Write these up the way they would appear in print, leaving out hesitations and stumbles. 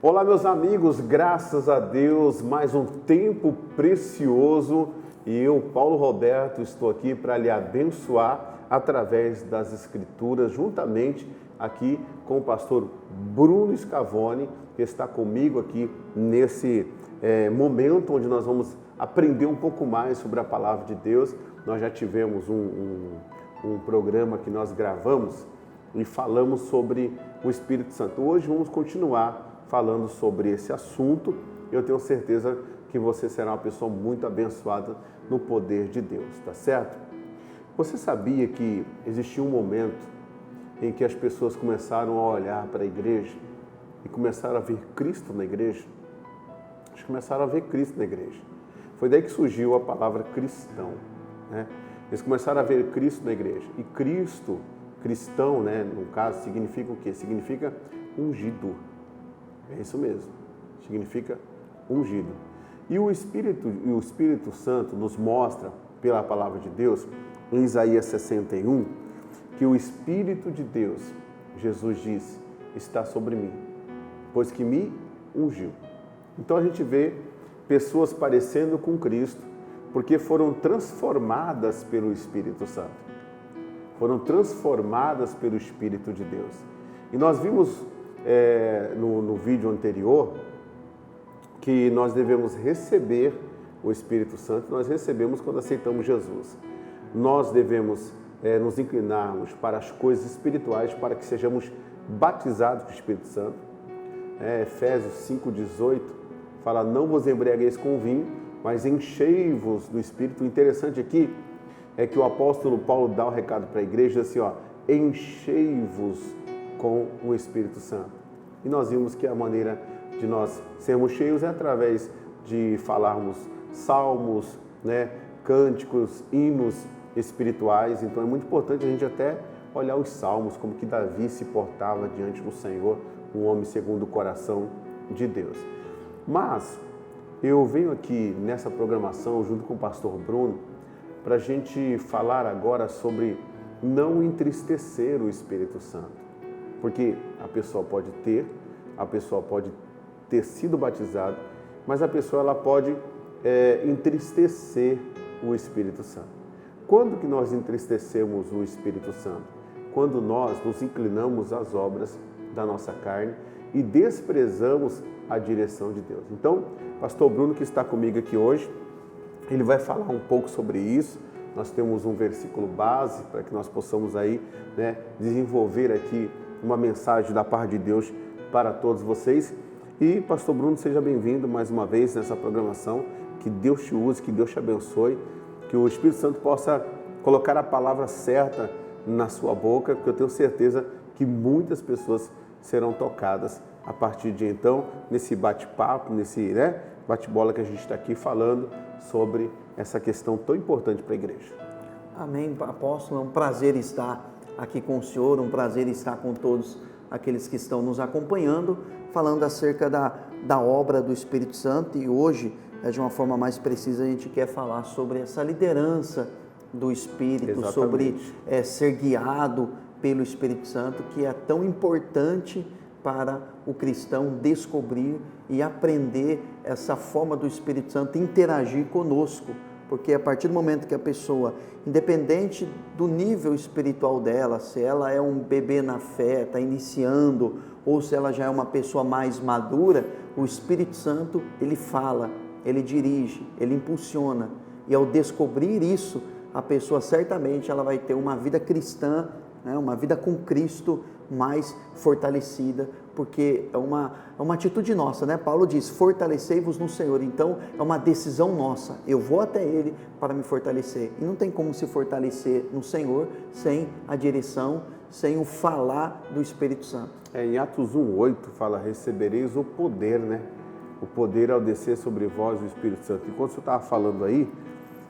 Olá, meus amigos, graças a Deus, mais um tempo precioso e eu, Paulo Roberto, estou aqui para lhe abençoar através das Escrituras, juntamente aqui com o pastor Bruno Scavone, que está comigo aqui nesse momento onde nós vamos aprender um pouco mais sobre a palavra de Deus. Nós já tivemos um programa que nós gravamos e falamos sobre o Espírito Santo. Hoje vamos continuar falando sobre esse assunto. Eu tenho certeza que você será uma pessoa muito abençoada no poder de Deus, tá certo? Você sabia que existia um momento em que as pessoas começaram a olhar para a igreja e começaram a ver Cristo na igreja? Eles começaram a ver Cristo na igreja. Foi daí que surgiu a palavra cristão, né? Eles começaram a ver Cristo na igreja. E Cristo, cristão, né, no caso, significa o quê? Significa ungido. É isso mesmo, significa ungido. E o Espírito Santo nos mostra, pela palavra de Deus, em Isaías 61, que o Espírito de Deus, Jesus disse, está sobre mim, pois que me ungiu. Então a gente vê pessoas parecendo com Cristo, porque foram transformadas pelo Espírito Santo. Foram transformadas pelo Espírito de Deus. E nós vimos no vídeo anterior que nós devemos receber o Espírito Santo. Nós recebemos quando aceitamos Jesus. Nós devemos nos inclinarmos para as coisas espirituais para que sejamos batizados com o Espírito Santo. Efésios 5,18 fala: não vos embriagueis com vinho, mas enchei-vos do Espírito. O interessante aqui é que o apóstolo Paulo dá o recado para a igreja assim, ó: enchei-vos com o Espírito Santo. E nós vimos que a maneira de nós sermos cheios é através de falarmos salmos, né, cânticos, hinos espirituais. Então é muito importante a gente até olhar os salmos, como que Davi se portava diante do Senhor, um homem segundo o coração de Deus. Mas eu venho aqui nessa programação junto com o pastor Bruno para a gente falar agora sobre não entristecer o Espírito Santo. Porque a pessoa pode ter sido batizada, mas a pessoa ela pode entristecer o Espírito Santo. Quando que nós entristecemos o Espírito Santo? Quando nós nos inclinamos às obras da nossa carne e desprezamos a direção de Deus. Então, pastor Bruno, que está comigo aqui hoje, ele vai falar um pouco sobre isso. Nós temos um versículo base para que nós possamos aí, né, desenvolver aqui uma mensagem da parte de Deus para todos vocês. E pastor Bruno, seja bem-vindo mais uma vez nessa programação. Que Deus te use, que Deus te abençoe, que o Espírito Santo possa colocar a palavra certa na sua boca, porque eu tenho certeza que muitas pessoas serão tocadas a partir de então, nesse bate-papo, nesse bate-bola que a gente está aqui falando sobre essa questão tão importante para a igreja. Amém, apóstolo. É um prazer estar aqui com o senhor, um prazer estar com todos aqueles que estão nos acompanhando, falando acerca da obra do Espírito Santo. E hoje, de uma forma mais precisa, a gente quer falar sobre essa liderança do Espírito, exatamente, sobre ser guiado pelo Espírito Santo, que é tão importante para o cristão descobrir e aprender essa forma do Espírito Santo interagir conosco. Porque a partir do momento que a pessoa, independente do nível espiritual dela, se ela é um bebê na fé, está iniciando, ou se ela já é uma pessoa mais madura, o Espírito Santo, ele fala, ele dirige, ele impulsiona. E ao descobrir isso, a pessoa certamente ela vai ter uma vida cristã, né, uma vida com Cristo mais fortalecida, porque é uma atitude nossa, né? Paulo diz, fortalecei-vos no Senhor. Então é uma decisão nossa, eu vou até Ele para me fortalecer, e não tem como se fortalecer no Senhor sem a direção, sem o falar do Espírito Santo. Em Atos 1:8 fala, recebereis o poder, né? O poder ao descer sobre vós o Espírito Santo. E quando você estava falando aí,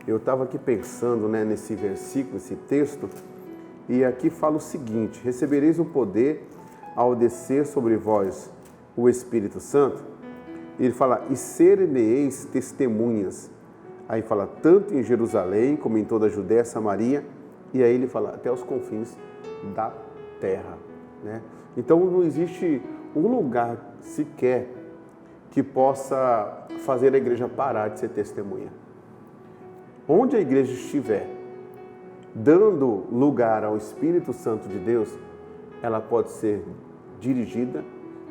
eu estava aqui pensando, né, nesse versículo, nesse texto, e aqui fala o seguinte, recebereis o poder ao descer sobre vós o Espírito Santo. Ele fala, e ser-me-eis testemunhas. Aí fala, tanto em Jerusalém, como em toda a Judéia, Samaria, e aí ele fala, até os confins da terra, né? Então não existe um lugar sequer que possa fazer a igreja parar de ser testemunha. Onde a igreja estiver, dando lugar ao Espírito Santo de Deus, ela pode ser dirigida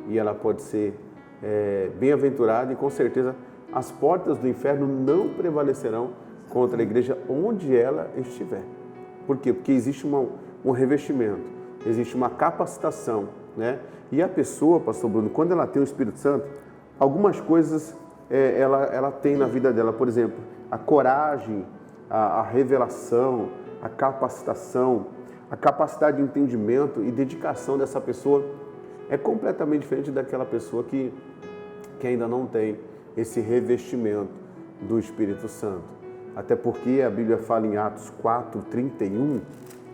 e ela pode ser bem-aventurada, e com certeza as portas do inferno não prevalecerão contra a igreja onde ela estiver. Por quê? Porque existe um revestimento, existe uma capacitação, né? E a pessoa, pastor Bruno, quando ela tem o Espírito Santo, algumas coisas ela tem na vida dela. Por exemplo, a coragem, a revelação, a capacitação, a capacidade de entendimento e dedicação dessa pessoa é completamente diferente daquela pessoa que ainda não tem esse revestimento do Espírito Santo. Até porque a Bíblia fala em Atos 4:31,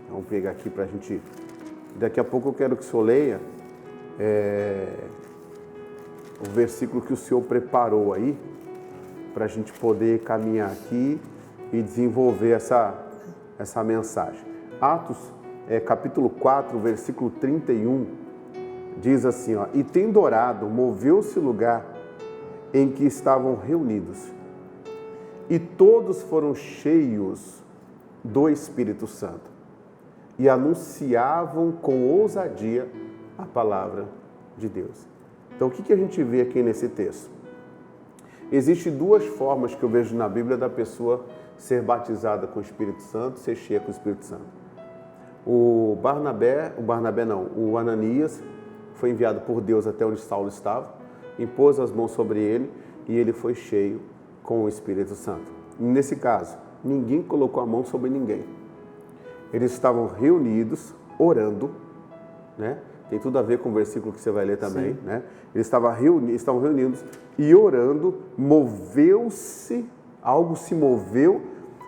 vamos pegar aqui para a gente... Daqui a pouco eu quero que o senhor leia o versículo que o senhor preparou aí, para a gente poder caminhar aqui e desenvolver essa mensagem. Atos, capítulo 4, versículo 31, diz assim, ó: E tendo orado, moveu-se o lugar em que estavam reunidos, e todos foram cheios do Espírito Santo, e anunciavam com ousadia a palavra de Deus. Então, o que a gente vê aqui nesse texto? Existem duas formas que eu vejo na Bíblia da pessoa ser batizada com o Espírito Santo, ser cheia com o Espírito Santo. O Ananias foi enviado por Deus até onde Saulo estava, impôs as mãos sobre ele e ele foi cheio com o Espírito Santo. Nesse caso, ninguém colocou a mão sobre ninguém. Eles estavam reunidos, orando, né? Tem tudo a ver com o versículo que você vai ler também, sim, né? Eles estavam reunidos e orando, algo se moveu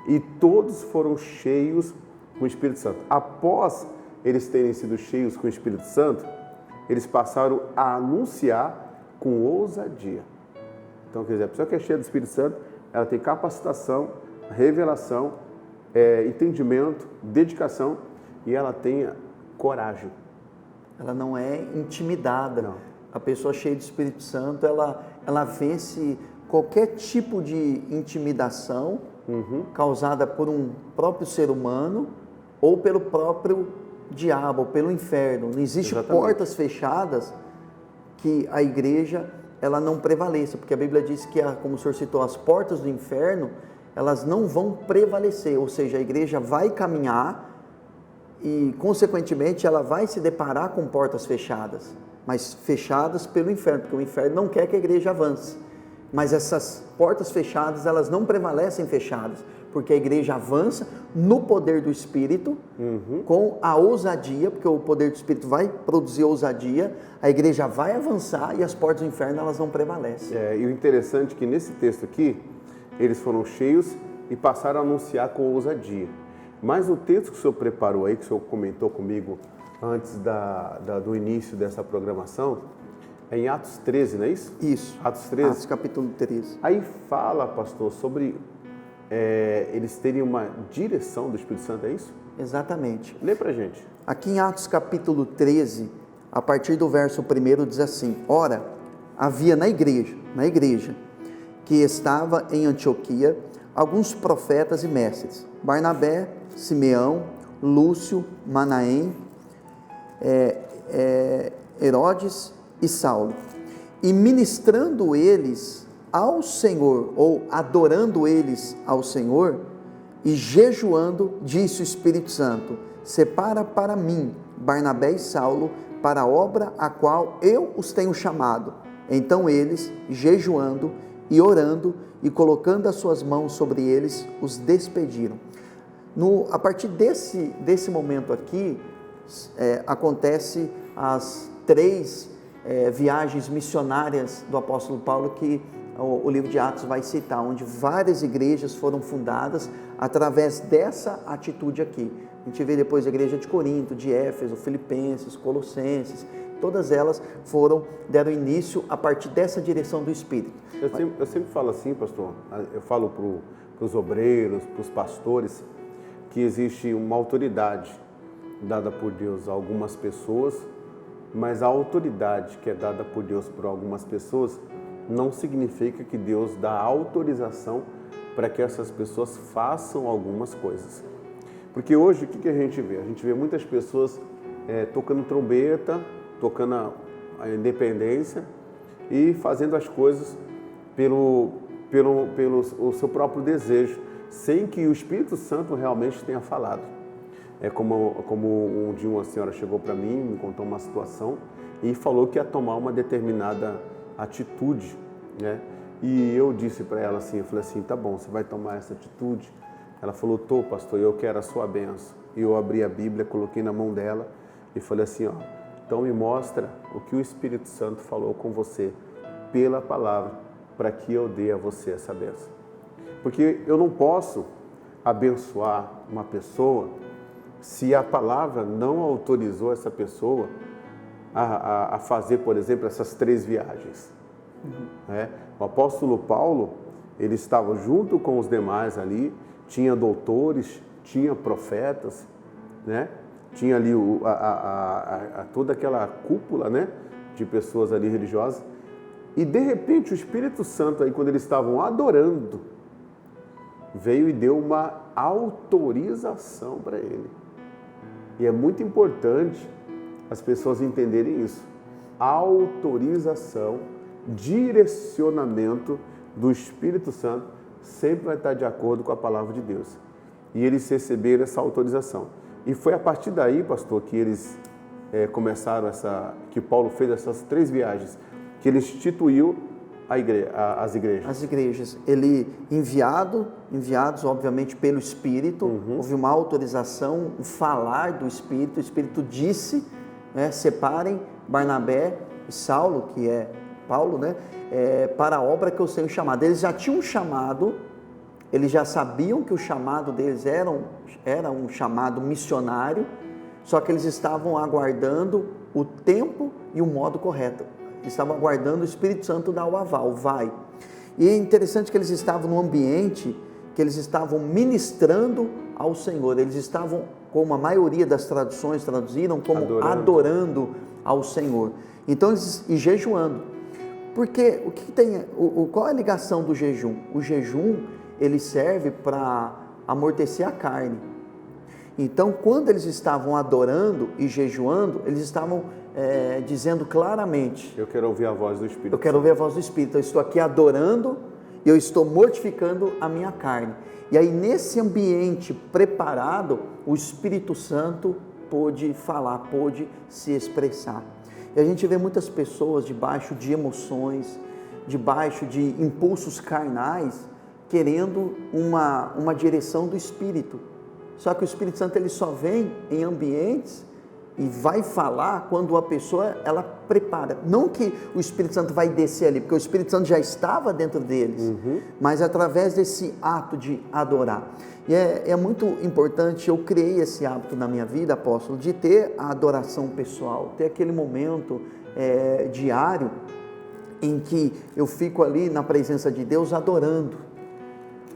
e todos foram cheios com o Espírito Santo. Após eles terem sido cheios com o Espírito Santo, eles passaram a anunciar com ousadia. Então, quer dizer, a pessoa que é cheia do Espírito Santo, ela tem capacitação, revelação, entendimento, dedicação, e ela tem coragem. Ela não é intimidada. Não. A pessoa cheia do Espírito Santo, ela vence qualquer tipo de intimidação causada por um próprio ser humano ou pelo próprio diabo, ou pelo inferno. Não existe portas fechadas que a igreja ela não prevaleça, porque a Bíblia diz que, como o senhor citou, as portas do inferno, elas não vão prevalecer, ou seja, a igreja vai caminhar e, consequentemente, ela vai se deparar com portas fechadas, mas fechadas pelo inferno, porque o inferno não quer que a igreja avance. Mas essas portas fechadas, elas não prevalecem fechadas, porque a igreja avança no poder do Espírito, com a ousadia, porque o poder do Espírito vai produzir ousadia, a igreja vai avançar e as portas do inferno, elas não prevalecem. E o interessante é que nesse texto aqui, eles foram cheios e passaram a anunciar com ousadia. Mas o texto que o senhor preparou aí, que o senhor comentou comigo antes do início dessa programação, é em Atos 13, não é isso? Isso. Atos 13? Atos capítulo 13. Aí fala, pastor, sobre eles terem uma direção do Espírito Santo, é isso? Exatamente. Lê pra gente. Aqui em Atos capítulo 13, a partir do verso 1, diz assim: Ora, havia na igreja que estava em Antioquia alguns profetas e mestres, Barnabé, Simeão, Lúcio, Manaém, Herodes e Saulo. E ministrando eles ao Senhor, ou adorando eles ao Senhor, e jejuando, disse o Espírito Santo: separa para mim Barnabé e Saulo para a obra a qual eu os tenho chamado. Então eles, jejuando e orando e colocando as suas mãos sobre eles, os despediram. A partir desse momento aqui, acontece as 3 viagens missionárias do apóstolo Paulo que o livro de Atos vai citar, onde várias igrejas foram fundadas através dessa atitude aqui. A gente vê depois a igreja de Corinto, de Éfeso, Filipenses, Colossenses, todas elas deram início a partir dessa direção do Espírito. Eu sempre falo assim, pastor, eu falo para os obreiros, para os pastores, que existe uma autoridade dada por Deus a algumas pessoas, mas a autoridade que é dada por Deus por algumas pessoas não significa que Deus dá autorização para que essas pessoas façam algumas coisas. Porque hoje, o que a gente vê? A gente vê muitas pessoas tocando trombeta, tocando a independência e fazendo as coisas pelo o seu próprio desejo, sem que o Espírito Santo realmente tenha falado. É como um dia uma senhora chegou para mim, me contou uma situação e falou que ia tomar uma determinada atitude, né? E eu disse para ela assim, eu falei assim, tá bom, você vai tomar essa atitude? Ela falou, tô, pastor, eu quero a sua bênção. E eu abri a Bíblia, coloquei na mão dela e falei assim, ó, então me mostra o que o Espírito Santo falou com você pela palavra, para que eu dê a você essa bênção. Porque eu não posso abençoar uma pessoa se a palavra não autorizou essa pessoa a fazer, por exemplo, essas 3 viagens. O apóstolo Paulo, ele estava junto com os demais ali, tinha doutores, tinha profetas, né? Tinha ali toda aquela cúpula, né, de pessoas ali religiosas, e de repente o Espírito Santo, aí, quando eles estavam adorando, veio e deu uma autorização para ele. E é muito importante as pessoas entenderem isso. Autorização, direcionamento do Espírito Santo sempre vai estar de acordo com a palavra de Deus. E eles receberam essa autorização. E foi a partir daí, pastor, que eles começaram que Paulo fez essas 3 viagens, que ele instituiu as igrejas. As igrejas. Ele enviados obviamente pelo Espírito, houve uma autorização, um falar do Espírito, o Espírito disse, né, separem Barnabé e Saulo, que é Paulo, né, para a obra que eu tenho chamado. Eles já tinham um chamado, eles já sabiam que o chamado deles era um chamado missionário, só que eles estavam aguardando o tempo e o modo correto. Estavam aguardando o Espírito Santo dar o aval, vai. E é interessante que eles estavam num ambiente que eles estavam ministrando ao Senhor. Eles estavam, como a maioria das traduções traduziram, como adorando ao Senhor. Então, e jejuando. Porque qual é a ligação do jejum? O jejum, ele serve para amortecer a carne. Então, quando eles estavam adorando e jejuando, eles estavam dizendo claramente: eu quero ouvir a voz do Espírito. Eu quero ouvir a voz do Espírito. Eu estou aqui adorando e eu estou mortificando a minha carne. E aí, nesse ambiente preparado, o Espírito Santo pôde falar, pôde se expressar. E a gente vê muitas pessoas debaixo de emoções, debaixo de impulsos carnais, querendo uma direção do Espírito. Só que o Espírito Santo ele só vem em ambientes e vai falar quando a pessoa ela prepara. Não que o Espírito Santo vai descer ali, porque o Espírito Santo já estava dentro deles, mas através desse ato de adorar. E é muito importante, eu criei esse hábito na minha vida, apóstolo, de ter a adoração pessoal, ter aquele momento diário em que eu fico ali na presença de Deus adorando.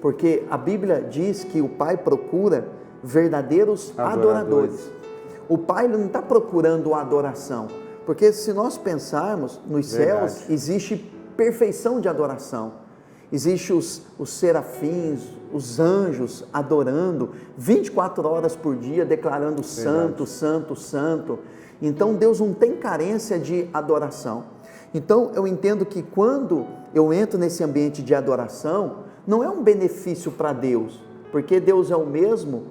Porque a Bíblia diz que o Pai procura verdadeiros adoradores. O Pai não está procurando adoração, porque se nós pensarmos nos céus, existe perfeição de adoração. Existem os serafins, os anjos adorando 24 horas por dia, declarando santo, santo, santo. Então Deus não tem carência de adoração. Então eu entendo que quando eu entro nesse ambiente de adoração, não é um benefício para Deus, porque Deus é o mesmo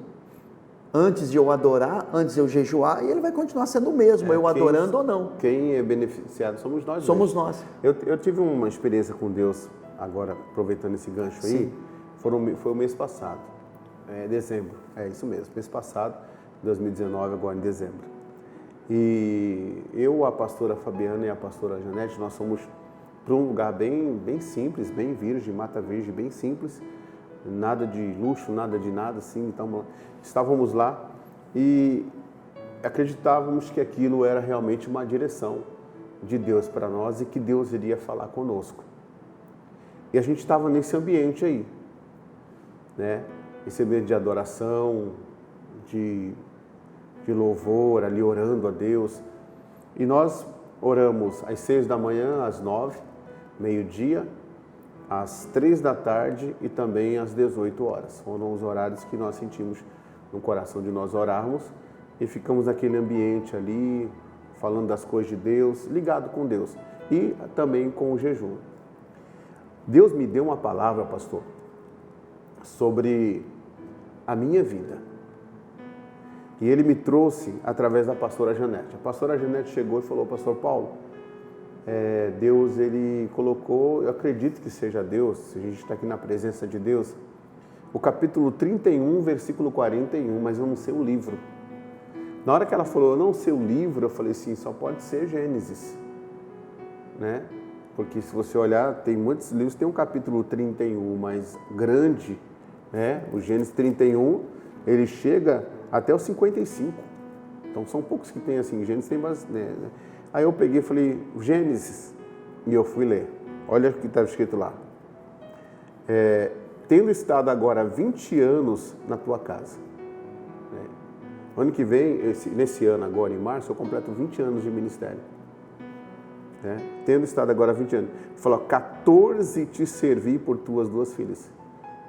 antes de eu adorar, antes de eu jejuar, e Ele vai continuar sendo o mesmo, eu adorando ou não. Quem é beneficiado somos nós. Somos nós. Eu tive uma experiência com Deus, agora aproveitando esse gancho aí, foi o mês passado, dezembro, isso mesmo, mês passado, 2019, agora em dezembro. E eu, a pastora Fabiana e a pastora Janete, nós fomos para um lugar bem simples, bem virgem, mata virgem, bem simples, nada de luxo, nada de nada assim. Então estávamos lá e acreditávamos que aquilo era realmente uma direção de Deus para nós e que Deus iria falar conosco. E a gente estava nesse ambiente aí, né? Esse ambiente de adoração, de louvor, ali orando a Deus. E nós oramos às 6 da manhã, às 9, meio-dia, às 3 da tarde e também às 18 horas. Foram os horários que nós sentimos no coração de nós orarmos e ficamos naquele ambiente ali, falando das coisas de Deus, ligado com Deus e também com o jejum. Deus me deu uma palavra, pastor, sobre a minha vida. E Ele me trouxe através da pastora Janete. A pastora Janete chegou e falou: pastor Paulo, Deus, Ele colocou, eu acredito que seja Deus, a gente está aqui na presença de Deus, o capítulo 31, versículo 41, mas eu não sei o livro. Na hora que ela falou, eu não sei o livro, eu falei assim, só pode ser Gênesis, né? Porque se você olhar, tem muitos livros, tem um capítulo 31 mais grande, né? O Gênesis 31, ele chega até o 55. Então são poucos que tem assim, Gênesis tem bastante, né? Aí eu peguei e falei, Gênesis, e eu fui ler. Olha o que estava escrito lá. Tendo estado agora 20 anos na tua casa. Né? Ano que vem, nesse ano agora, em março, eu completo 20 anos de ministério. Né? Tendo estado agora 20 anos. Falou, 14 te servi por tuas 2 filhas.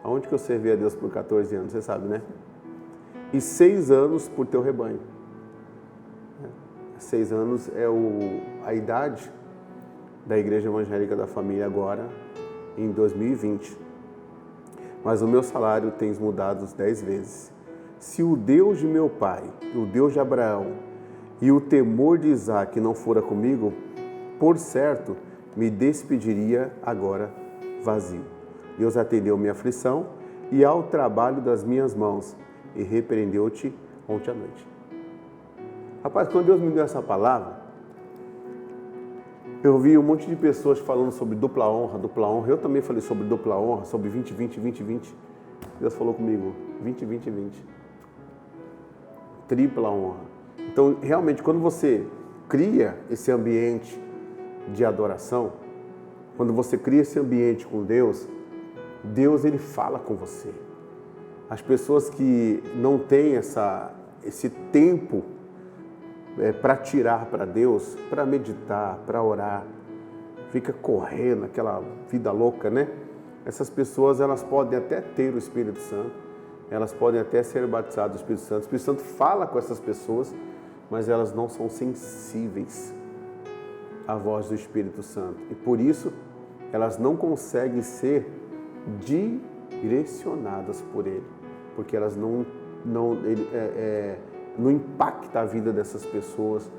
Aonde que eu servi a Deus por 14 anos? Você sabe, né? E 6 anos por teu rebanho. 6 anos é a idade da Igreja Evangélica da Família agora, em 2020. Mas o meu salário tens mudado 10 vezes. Se o Deus de meu pai, o Deus de Abraão e o temor de Isaac não fora comigo, por certo, me despediria agora vazio. Deus atendeu minha aflição e ao trabalho das minhas mãos e repreendeu-te ontem à noite. Rapaz, quando Deus me deu essa palavra, eu vi um monte de pessoas falando sobre dupla honra. Eu também falei sobre dupla honra, sobre 20. Deus falou comigo, 20. Tripla honra. Então, realmente, quando você cria esse ambiente de adoração, quando você cria esse ambiente com Deus, Deus, Ele fala com você. As pessoas que não têm esse tempo para tirar para Deus, para meditar, para orar, fica correndo, aquela vida louca, né? Essas pessoas, elas podem até ter o Espírito Santo, elas podem até ser batizadas do Espírito Santo. O Espírito Santo fala com essas pessoas, mas elas não são sensíveis à voz do Espírito Santo. E por isso, elas não conseguem ser direcionadas por Ele, porque elas não impacta a vida dessas pessoas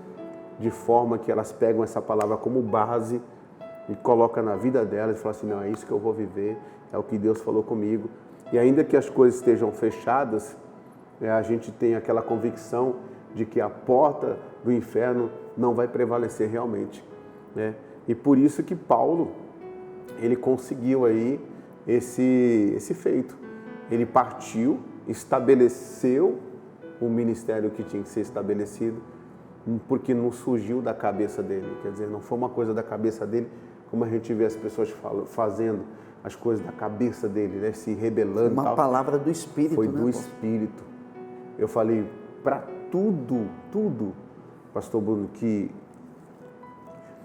de forma que elas pegam essa palavra como base e colocam na vida delas e falam assim, não, é isso que eu vou viver, é o que Deus falou comigo. E ainda que as coisas estejam fechadas, a gente tem aquela convicção de que a porta do inferno não vai prevalecer realmente, né? E por isso que Paulo, ele conseguiu aí esse feito. Ele partiu, estabeleceu o ministério que tinha que ser estabelecido, porque não surgiu da cabeça dele. Quer dizer, não foi uma coisa da cabeça dele, como a gente vê as pessoas fazendo as coisas da cabeça dele, né? Se rebelando. Uma palavra do Espírito, foi né, do Espírito. Eu falei, para tudo, pastor Bruno, que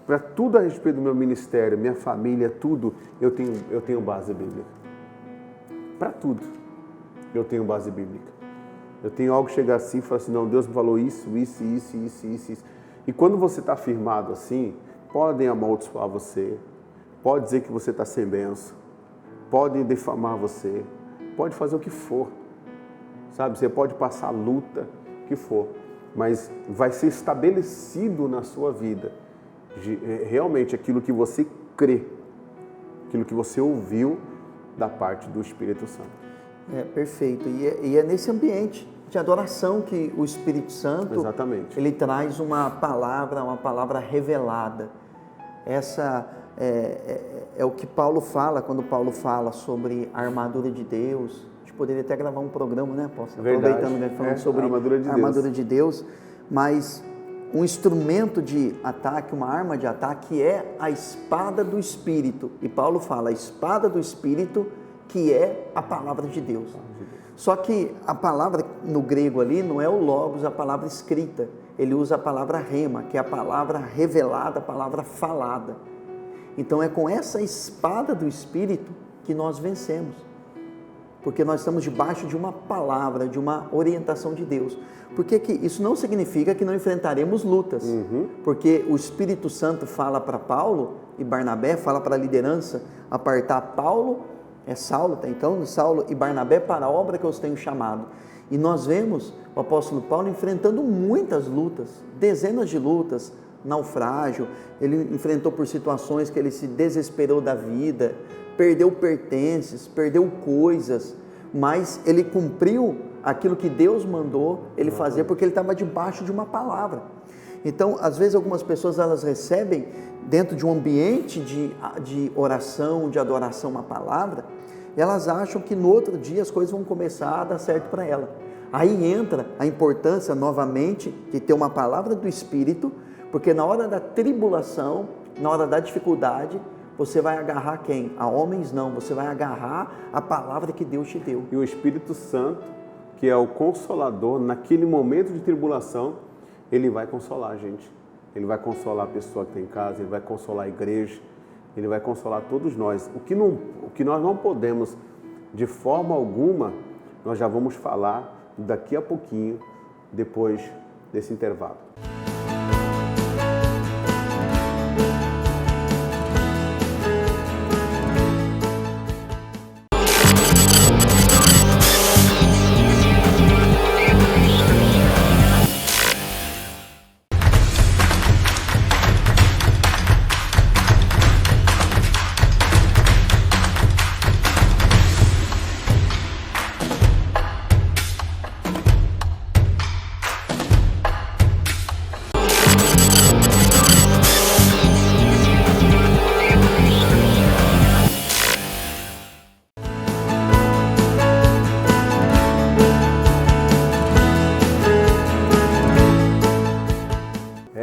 para tudo a respeito do meu ministério, minha família, tudo, eu tenho base bíblica. Para tudo, eu tenho base bíblica. Eu tenho algo que chegar assim e falar assim, não, Deus me falou isso. E quando você está firmado assim, podem amaldiçoar você, pode dizer que você está sem bênção, podem defamar você, pode fazer o que for, sabe? Você pode passar a luta, o que for, mas vai ser estabelecido na sua vida realmente aquilo que você crê, aquilo que você ouviu da parte do Espírito Santo. Perfeito. E é nesse ambiente de adoração que o Espírito Santo, exatamente, ele traz uma palavra revelada. Essa é o que Paulo fala, quando Paulo fala sobre a armadura de Deus. A gente poderia até gravar um programa, né, apóstolo? Aproveitando, né, falando sobre a armadura de Deus. Mas um instrumento de ataque, uma arma de ataque é a espada do Espírito. E Paulo fala, a espada do Espírito, que é a palavra de Deus. Só que a palavra no grego ali não é o logos, a palavra escrita. Ele usa a palavra rema, que é a palavra revelada, a palavra falada. Então é com essa espada do Espírito que nós vencemos. Porque nós estamos debaixo de uma palavra, de uma orientação de Deus. Porque isso não significa que não enfrentaremos lutas. Porque o Espírito Santo fala para Paulo e Barnabé, fala para a liderança, apartar Paulo, Saulo, então, Saulo e Barnabé para a obra que eu os tenho chamado. E nós vemos o apóstolo Paulo enfrentando muitas lutas, dezenas de lutas, naufrágio, ele enfrentou por situações que ele se desesperou da vida, perdeu pertences, perdeu coisas, mas ele cumpriu aquilo que Deus mandou ele fazer, porque ele estava debaixo de uma palavra. Então, às vezes algumas pessoas elas recebem dentro de um ambiente de oração, de adoração uma palavra, e elas acham que no outro dia as coisas vão começar a dar certo para ela. Aí entra a importância novamente de ter uma palavra do Espírito, porque na hora da tribulação, na hora da dificuldade, você vai agarrar quem? A homens não, você vai agarrar a palavra que Deus te deu. E o Espírito Santo, que é o Consolador, naquele momento de tribulação, ele vai consolar a gente. Ele vai consolar a pessoa que está em casa, ele vai consolar a igreja, ele vai consolar todos nós. O que nós não podemos, de forma alguma, nós já vamos falar daqui a pouquinho, depois desse intervalo.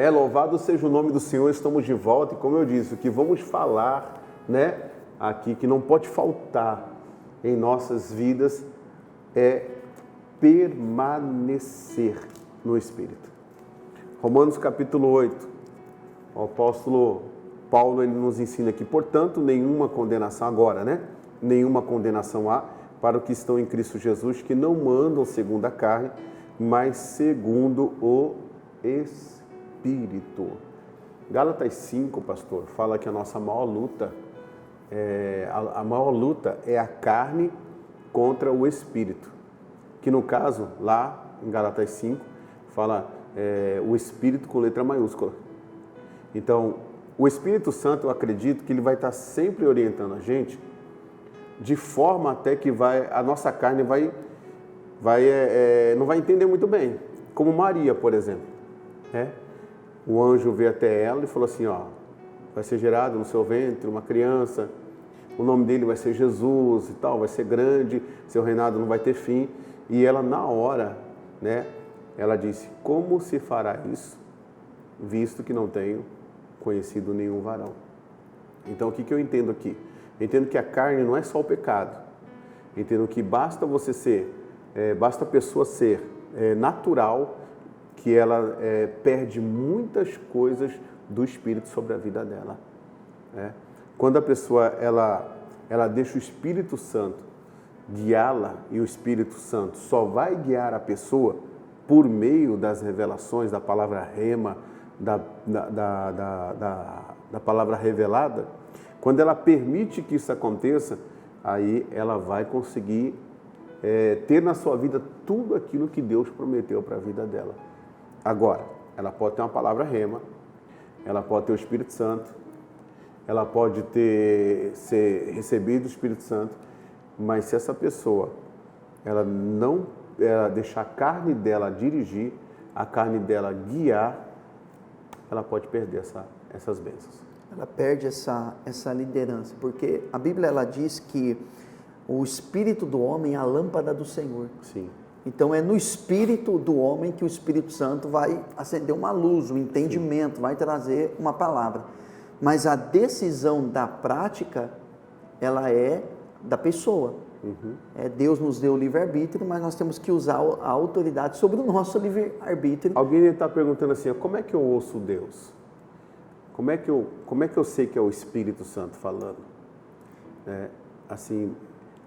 Louvado seja o nome do Senhor, estamos de volta e como eu disse, o que vamos falar, aqui, que não pode faltar em nossas vidas é permanecer no Espírito. Romanos capítulo 8, o apóstolo Paulo ele nos ensina aqui, portanto, nenhuma condenação agora, nenhuma condenação há para os que estão em Cristo Jesus, que não andam segundo a carne, mas segundo o Espírito. Gálatas 5, pastor, fala que a nossa maior luta, a maior luta é a carne contra o Espírito. Que no caso, lá em Gálatas 5, fala o Espírito com letra maiúscula. Então, o Espírito Santo, eu acredito que ele vai estar sempre orientando a gente, de forma até que a nossa carne não vai entender muito bem. Como Maria, por exemplo, O anjo veio até ela e falou assim, vai ser gerado no seu ventre uma criança, o nome dele vai ser Jesus e tal, vai ser grande, seu reinado não vai ter fim. E ela na hora, ela disse, como se fará isso, visto que não tenho conhecido nenhum varão? Então o que eu entendo aqui? Eu entendo que a carne não é só o pecado. Eu entendo que basta a pessoa ser natural, que ela perde muitas coisas do Espírito sobre a vida dela. Quando a pessoa ela deixa o Espírito Santo guiá-la, e o Espírito Santo só vai guiar a pessoa por meio das revelações, da palavra rema, da palavra revelada, quando ela permite que isso aconteça, aí ela vai conseguir ter na sua vida tudo aquilo que Deus prometeu para a vida dela. Agora, ela pode ter uma palavra rema, ela pode ter o Espírito Santo, ela pode ser recebido o Espírito Santo, mas se essa pessoa ela deixar a carne dela dirigir, a carne dela guiar, ela pode perder essas bênçãos. Ela perde essa liderança, porque a Bíblia ela diz que o espírito do homem é a lâmpada do Senhor. Sim. Então é no espírito do homem que o Espírito Santo vai acender uma luz, um entendimento, Sim. vai trazer uma palavra. Mas a decisão da prática, ela é da pessoa. Deus nos deu o livre-arbítrio, mas nós temos que usar a autoridade sobre o nosso livre-arbítrio. Alguém está perguntando assim, como é que eu ouço Deus? Como é que eu sei que é o Espírito Santo falando? Assim,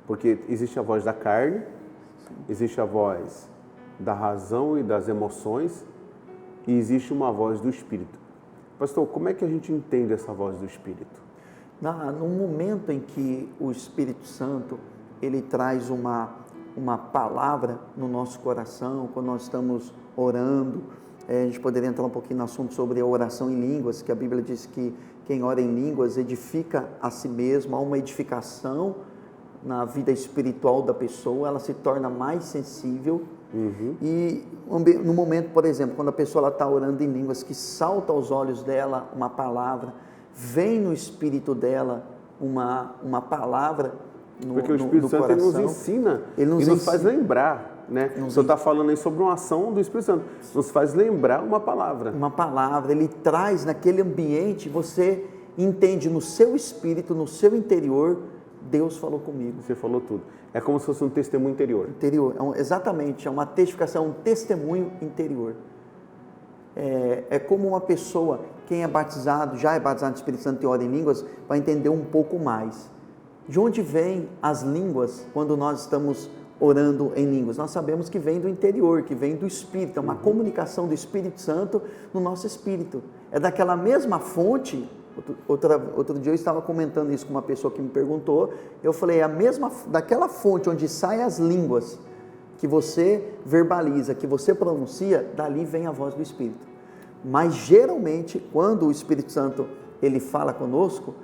porque existe a voz da carne, existe a voz da razão e das emoções, e existe uma voz do Espírito. Pastor, como é que a gente entende essa voz do Espírito? No momento em que o Espírito Santo, ele traz uma palavra no nosso coração, quando nós estamos orando, a gente poderia entrar um pouquinho no assunto sobre a oração em línguas, que a Bíblia diz que quem ora em línguas edifica a si mesmo, há uma edificação na vida espiritual da pessoa, ela se torna mais sensível. E no momento, por exemplo, quando a pessoa está orando em línguas, que salta aos olhos dela uma palavra, vem no espírito dela uma palavra porque o Espírito Santo coração, ele nos ensina, ele nos faz lembrar, né? O senhor está falando aí sobre uma ação do Espírito Santo, nos faz lembrar uma palavra. Uma palavra, ele traz naquele ambiente, você entende no seu espírito, no seu interior, Deus falou comigo. Você falou tudo. É como se fosse um testemunho interior. Exatamente, é uma testificação, um testemunho interior. É como uma pessoa, quem é batizado, já é batizado no Espírito Santo e ora em línguas, vai entender um pouco mais. De onde vêm as línguas quando nós estamos orando em línguas? Nós sabemos que vem do interior, que vem do Espírito, é uma comunicação do Espírito Santo no nosso espírito. É daquela mesma fonte. Outro dia eu estava comentando isso com uma pessoa que me perguntou, eu falei, daquela fonte onde saem as línguas, que você verbaliza, que você pronuncia, dali vem a voz do Espírito. Mas geralmente, quando o Espírito Santo ele fala conosco,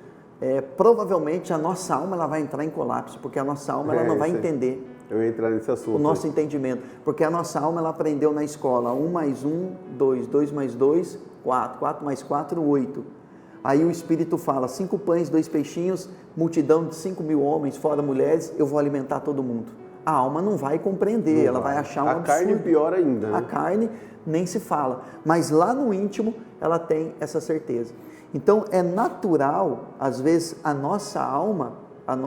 provavelmente a nossa alma ela vai entrar em colapso, porque a nossa alma ela não vai entender. Eu ia entrar nesse assunto. O nosso entendimento, porque a nossa alma ela aprendeu na escola, 1 mais 1, 2, 2 mais 2, 4, 4 mais 4, 8. Aí o Espírito fala, 5 pães, 2 peixinhos, multidão de 5.000 homens, fora mulheres, eu vou alimentar todo mundo. A alma não vai compreender, ela vai achar um absurdo. A carne pior ainda, né? A carne nem se fala, mas lá no íntimo ela tem essa certeza. Então é natural, às vezes, a nossa alma,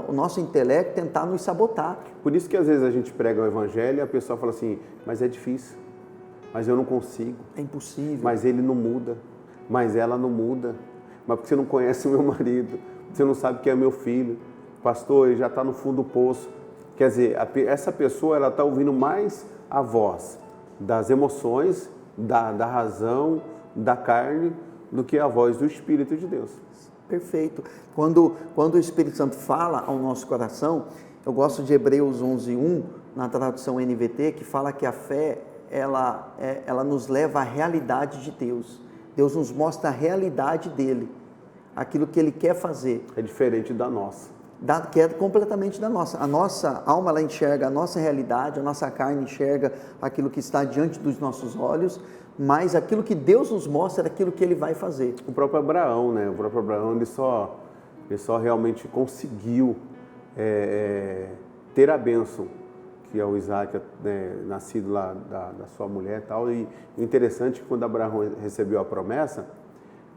o nosso intelecto tentar nos sabotar. Por isso que às vezes a gente prega o Evangelho e a pessoa fala assim, mas é difícil, mas eu não consigo. É impossível. Mas ele não muda, mas ela não muda. Mas porque você não conhece o meu marido, você não sabe quem é meu filho, pastor, ele já está no fundo do poço. Quer dizer, essa pessoa ela está ouvindo mais a voz das emoções, da razão, da carne, do que a voz do Espírito de Deus. Perfeito. Quando o Espírito Santo fala ao nosso coração, eu gosto de Hebreus 11:1, na tradução NVT, que fala que a fé, ela nos leva à realidade de Deus. Deus nos mostra a realidade dele, aquilo que ele quer fazer. É diferente da nossa. Que é completamente da nossa. A nossa alma, ela enxerga a nossa realidade, a nossa carne enxerga aquilo que está diante dos nossos olhos, mas aquilo que Deus nos mostra é aquilo que ele vai fazer. O próprio Abraão, né? O próprio Abraão, ele só realmente conseguiu ter a bênção, que é o Isaac, né, nascido lá da sua mulher e tal. E o interessante é que quando Abraão recebeu a promessa,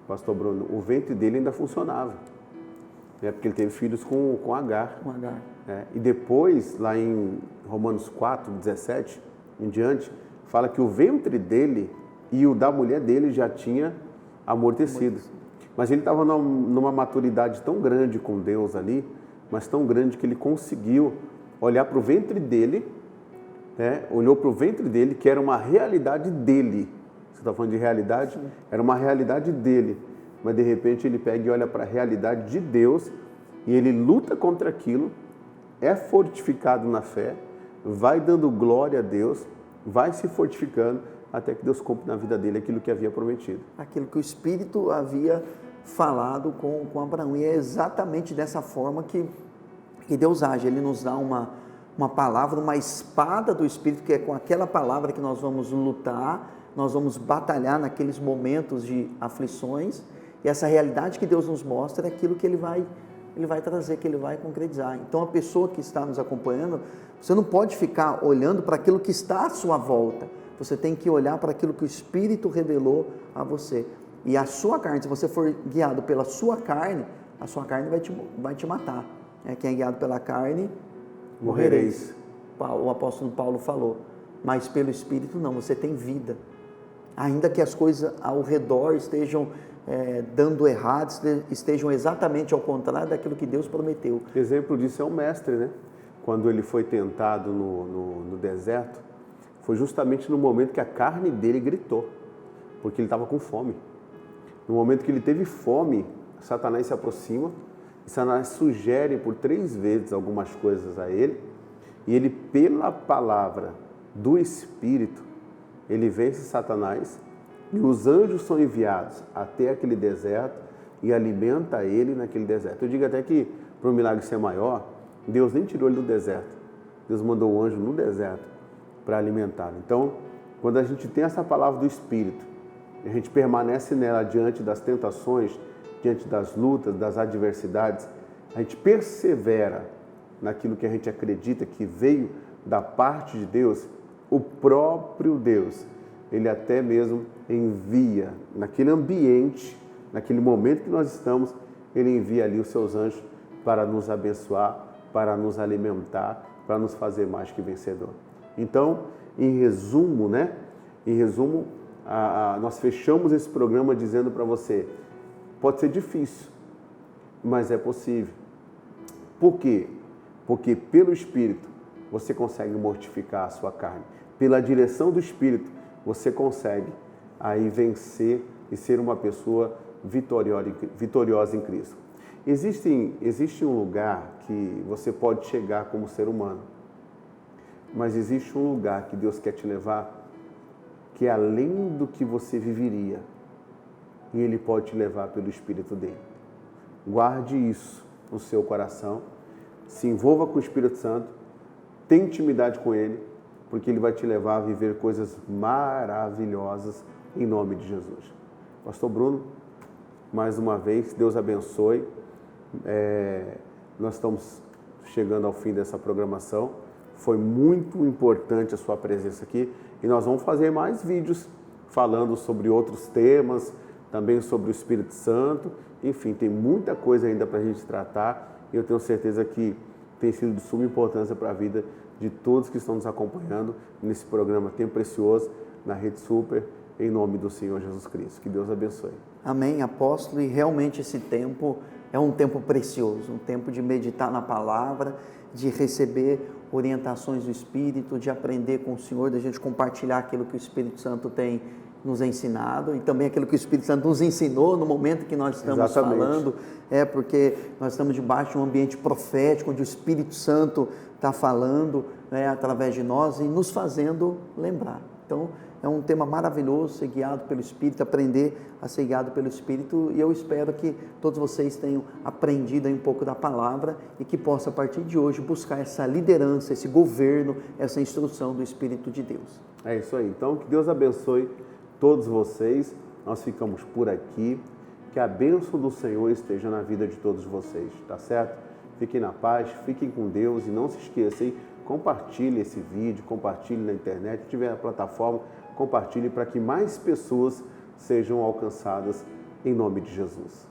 pastor Bruno, o ventre dele ainda funcionava. Porque ele teve filhos com Agar. Com Agar. E depois, lá em Romanos 4:17 em diante, fala que o ventre dele e o da mulher dele já tinha amortecido. Mas ele estava numa maturidade tão grande com Deus ali, mas tão grande que ele conseguiu olhar para o ventre dele, olhou para o ventre dele, que era uma realidade dele. Você está falando de realidade? Sim. Era uma realidade dele. Mas de repente ele pega e olha para a realidade de Deus e ele luta contra aquilo, é fortificado na fé, vai dando glória a Deus, vai se fortificando até que Deus cumpre na vida dele aquilo que havia prometido. Aquilo que o Espírito havia falado com Abraão. E é exatamente dessa forma que Deus age. Ele nos dá uma palavra, uma espada do Espírito, que é com aquela palavra que nós vamos lutar, nós vamos batalhar naqueles momentos de aflições. E essa realidade que Deus nos mostra é aquilo que Ele vai trazer, que Ele vai concretizar. Então, a pessoa que está nos acompanhando, você não pode ficar olhando para aquilo que está à sua volta. Você tem que olhar para aquilo que o Espírito revelou a você. E a sua carne, se você for guiado pela sua carne, a sua carne vai te matar. Quem é guiado pela carne, morrereis. O apóstolo Paulo falou. Mas pelo Espírito não, você tem vida. ainda que as coisas ao redor estejam dando errado, estejam exatamente ao contrário daquilo que Deus prometeu. Exemplo disso é o mestre, né? Quando ele foi tentado no deserto, foi justamente no momento que a carne dele gritou, porque ele estava com fome. No momento que ele teve fome, Satanás se aproxima, e Satanás sugere por 3 vezes algumas coisas a ele, e ele, pela palavra do Espírito, ele vence Satanás, e os anjos são enviados até aquele deserto e alimenta ele naquele deserto. Eu digo até que, para o milagre ser maior, Deus nem tirou ele do deserto. Deus mandou o anjo no deserto para alimentá-lo. Então, quando a gente tem essa palavra do Espírito, a gente permanece nela diante das tentações, diante das lutas, das adversidades, a gente persevera naquilo que a gente acredita que veio da parte de Deus, o próprio Deus, ele até mesmo envia naquele ambiente, naquele momento que nós estamos, ele envia ali os seus anjos para nos abençoar, para nos alimentar, para nos fazer mais que vencedor. Então, em resumo, nós fechamos esse programa dizendo para você, pode ser difícil, mas é possível. Por quê? Porque pelo Espírito você consegue mortificar a sua carne. Pela direção do Espírito você consegue aí vencer e ser uma pessoa vitoriosa em Cristo. Existe um lugar que você pode chegar como ser humano, mas existe um lugar que Deus quer te levar que é além do que você viveria, e Ele pode te levar pelo Espírito dele. Guarde isso no seu coração, se envolva com o Espírito Santo, tenha intimidade com Ele, porque Ele vai te levar a viver coisas maravilhosas em nome de Jesus. Pastor Bruno, mais uma vez, Deus abençoe. Nós estamos chegando ao fim dessa programação. Foi muito importante a sua presença aqui e nós vamos fazer mais vídeos falando sobre outros temas, também sobre o Espírito Santo. Enfim, tem muita coisa ainda para a gente tratar e eu tenho certeza que tem sido de suma importância para a vida de todos que estão nos acompanhando nesse programa Tempo Precioso, na Rede Super, em nome do Senhor Jesus Cristo. Que Deus abençoe. Amém, apóstolo, e realmente esse tempo é um tempo precioso, um tempo de meditar na palavra, de receber orientações do Espírito, de aprender com o Senhor, de a gente compartilhar aquilo que o Espírito Santo tem nos ensinado e também aquilo que o Espírito Santo nos ensinou no momento que nós estamos falando, porque nós estamos debaixo de um ambiente profético, onde o Espírito Santo está falando através de nós e nos fazendo lembrar. Então, é um tema maravilhoso, ser guiado pelo Espírito, aprender a ser guiado pelo Espírito, e eu espero que todos vocês tenham aprendido aí um pouco da palavra e que possa, a partir de hoje, buscar essa liderança, esse governo, essa instrução do Espírito de Deus. É isso aí. Então, que Deus abençoe todos vocês. Nós ficamos por aqui. Que a bênção do Senhor esteja na vida de todos vocês, tá certo? Fiquem na paz, fiquem com Deus e não se esqueçam, hein? Compartilhe esse vídeo, compartilhe na internet, se tiver a plataforma, compartilhe para que mais pessoas sejam alcançadas em nome de Jesus.